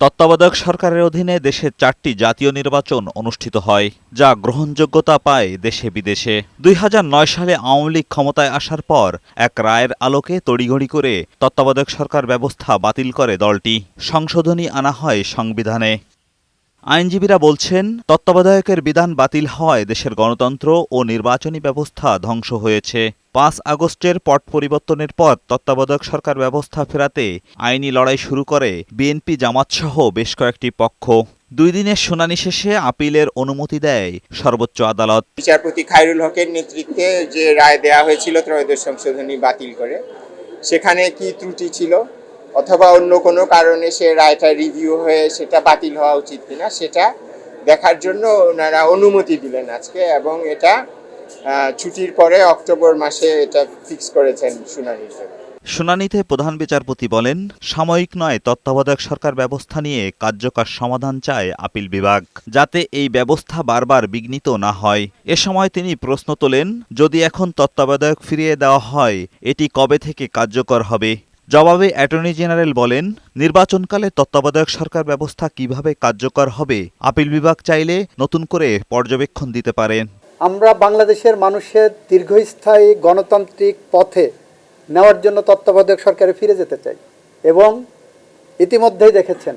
তত্ত্বাবধায়ক সরকারের অধীনে দেশে 4টি জাতীয় নির্বাচন অনুষ্ঠিত হয়, যা গ্রহণযোগ্যতা পায় দেশে বিদেশে। 2009 সালে আওয়ামী লীগ ক্ষমতায় আসার পর এক রায়ের আলোকে তড়িঘড়ি করে তত্ত্বাবধায়ক সরকার ব্যবস্থা বাতিল করে দলটি। সংশোধনী আনা হয় সংবিধানে। আইনজীবীরা বলছেন, তত্ত্বাবধায়কের বিধান বাতিল হওয়ায় দেশের গণতন্ত্র ও নির্বাচনী ব্যবস্থা ধ্বংস হয়েছে। 5 আগস্টের পট পরিবর্তনের পর তত্ত্বাবধায়ক সরকার ব্যবস্থা ফেরাতে আইনি লড়াই শুরু করে বিএনপি, জামাতসহ বেশ কয়েকটি পক্ষ। 2 দিনের শুনানি শেষে আপিলের অনুমতি দেয় সর্বোচ্চ আদালত। বিচারপতি খায়রুল হকের নেতৃত্বে যে রায় দেয়া হয়েছিল ত্রয়োদশ সংশোধনী বাতিল করে, সেখানে কি ত্রুটি ছিল অথবা অন্য কোনো কারণে সে রায়টা রিভিউ হয়ে সেটা বাতিল হওয়া উচিত কিনা সেটা দেখার জন্য ওনারা অনুমতি দিলেন আজকে, এবং এটা ছুটির পরে অক্টোবর মাসে এটা ফিক্স করেছেন শুনানির জন্য। শুনানিতে প্রধান বিচারপতি বলেন, সাময়িক নয়, তত্ত্বাবধায়ক সরকার ব্যবস্থা নিয়ে কার্যকর সমাধান চায় আপিল বিভাগ, যাতে এই ব্যবস্থা বারবার বিঘ্নিত না হয়। এ সময় তিনি প্রশ্ন তোলেন, যদি এখন তত্ত্বাবধায়ক ফিরিয়ে দেওয়া হয়, এটি কবে থেকে কার্যকর হবে? জবাবে অ্যাটর্নি জেনারেল বলেন, নির্বাচনকালে তত্ত্বাবধায়ক সরকার ব্যবস্থা কিভাবে কার্যকর হবে আপিল বিভাগ চাইলে নতুন করে পর্যবেক্ষণ দিতে পারেন। আমরা বাংলাদেশের মানুষের দীর্ঘস্থায়ী গণতান্ত্রিক পথে নেওয়ার জন্য তত্ত্বাবধায়ক সরকারে ফিরে যেতে চাই, এবং ইতিমধ্যেই দেখেছেন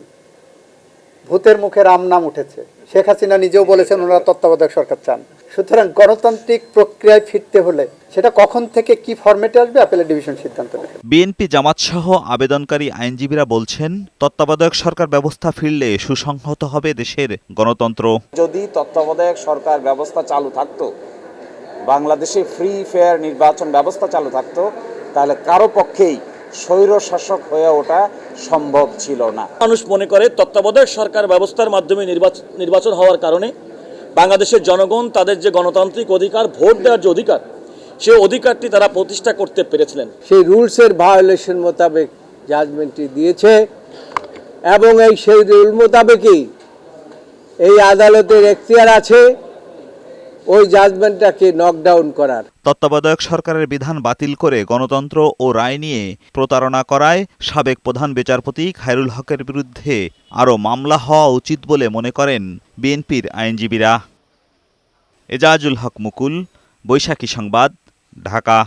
ভূতের মুখে রাম নাম উঠেছে। শেখ হাসিনা নিজেও বলেছেন ওনারা তত্ত্বাবধায়ক সরকার চান। সুতরাং গণতান্ত্রিক প্রক্রিয়ায় ফিরতে হলে সেটা কখন থেকে কি ফরম্যাটে আসবে আপিলের ডিভিশন সিদ্ধান্ত নেবে। বিএনপি, জামাতসহ আবেদনকারী আইনজীবীরা বলছেন, তত্ত্বাবধায়ক সরকার ব্যবস্থা ফিরলে সুসংহত হবে দেশের গণতন্ত্র। যদি তত্ত্বাবধায়ক সরকার ব্যবস্থা চালু থাকতো, বাংলাদেশে ফ্রি ফেয়ার নির্বাচন ব্যবস্থা চালু থাকতো, তাহলে কারো পক্ষেই স্বৈর শাসক হয়ে ওঠা সম্ভব ছিল না। মানুষ মনে করে তত্ত্বাবধায়ক সরকার ব্যবস্থার মাধ্যমে নির্বাচন হওয়ার কারণে বাংলাদেশের জনগণ তাদের যে গণতান্ত্রিক অধিকার, ভোট দেওয়ার যে অধিকার, সেই অধিকারটি তারা প্রতিষ্ঠা করতে পেরেছিলেন। সেই রুলসের ভায়োলেশন মোতাবেক জাজমেন্টটি দিয়েছে, এবং সেই রুল মোতাবেকই এই আদালতের এখতিয়ার আছে ওই জাজমেন্টটাকে নকডাউন করার। তত্ত্বাবধায়ক সরকারের বিধান বাতিল করে গণতন্ত্র ও রায় নিয়ে প্রতারণা করায় সাবেক প্রধান বিচারপতি খায়রুল হকের বিরুদ্ধে আরও মামলা হওয়া উচিত বলে মনে করেন বিএনপির আইনজীবীরা। এজাজুল হক মুকুল, বৈশাখী সংবাদ, ঢাকা।